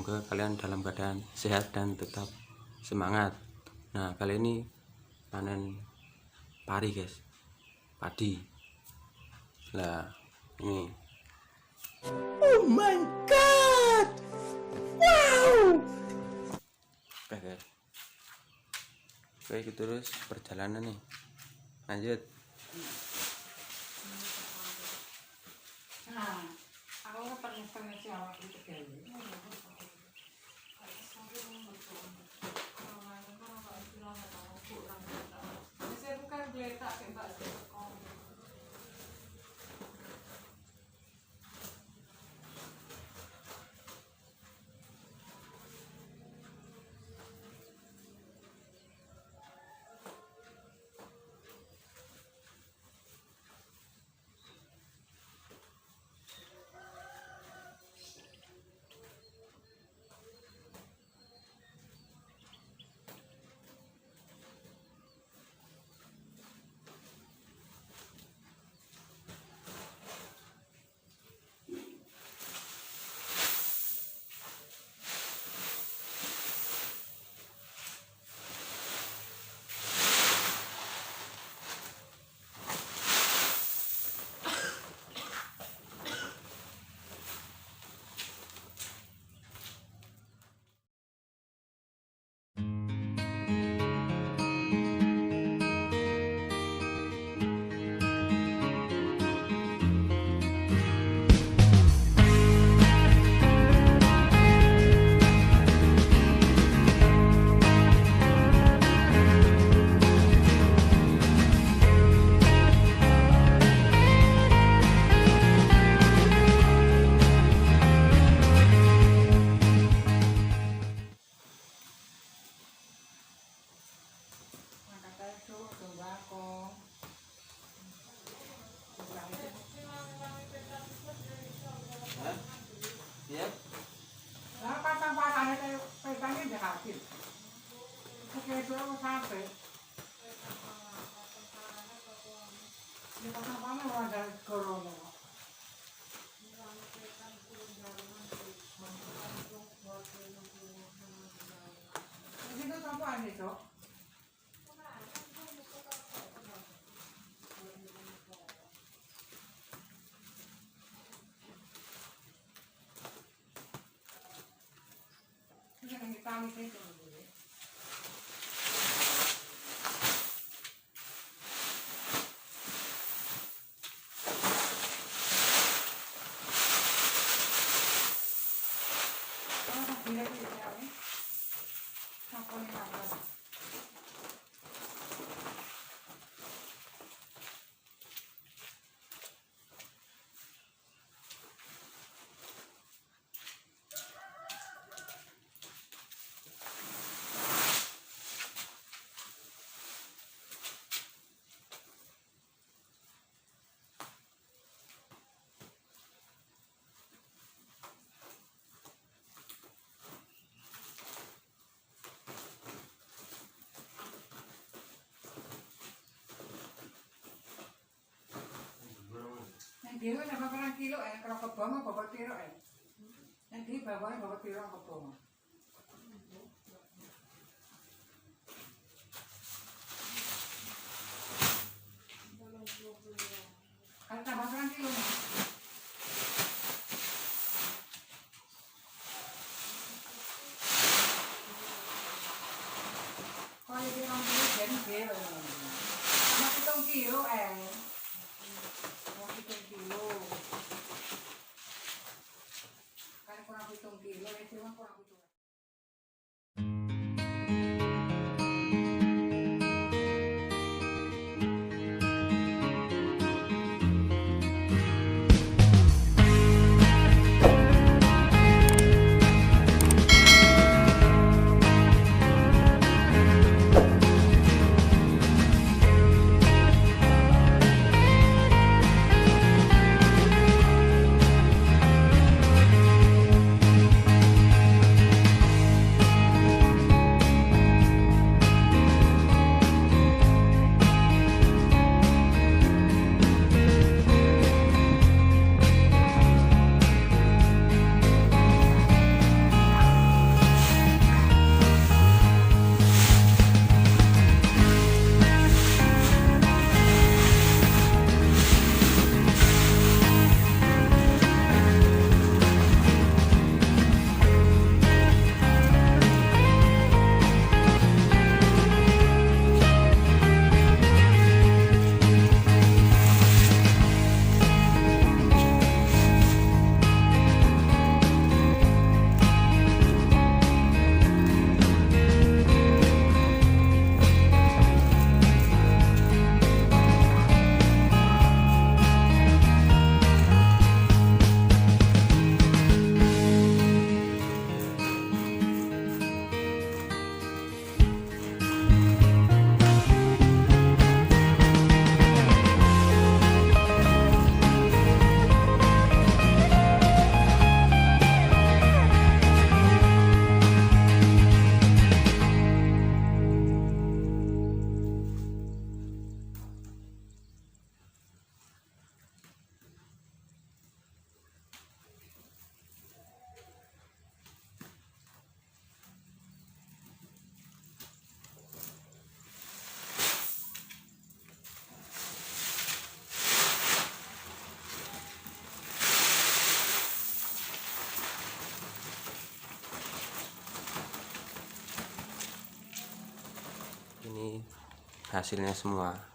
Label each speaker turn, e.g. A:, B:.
A: semoga kalian dalam keadaan sehat dan tetap semangat. Nah, kali ini panen pari guys, padi. Nah, ini. Oh my god, wow. Oke guys, oke terus perjalanan nih, lanjut.
B: Nah, aku pernah Jawa itu kan. Saya bukan geletak tembak sekong.
A: Siap.
B: Nah, pasang parahnya kayak pegangnya udah habis. Oke, itu aku sampai. Di pasang parahnya mau ada corona. Jadi itu sampai itu. Yang kita itu. Dia kan apa perang kilo kalau kebama bawa piro nanti bawahnya bawa piro kebama. Kalau tambah perang kilo kalau dia orang kilo jadi kilo masih tong kilo kilo. Kan kurang hitung kilo, itu mah kurang hitung.
A: Ini hasilnya semua.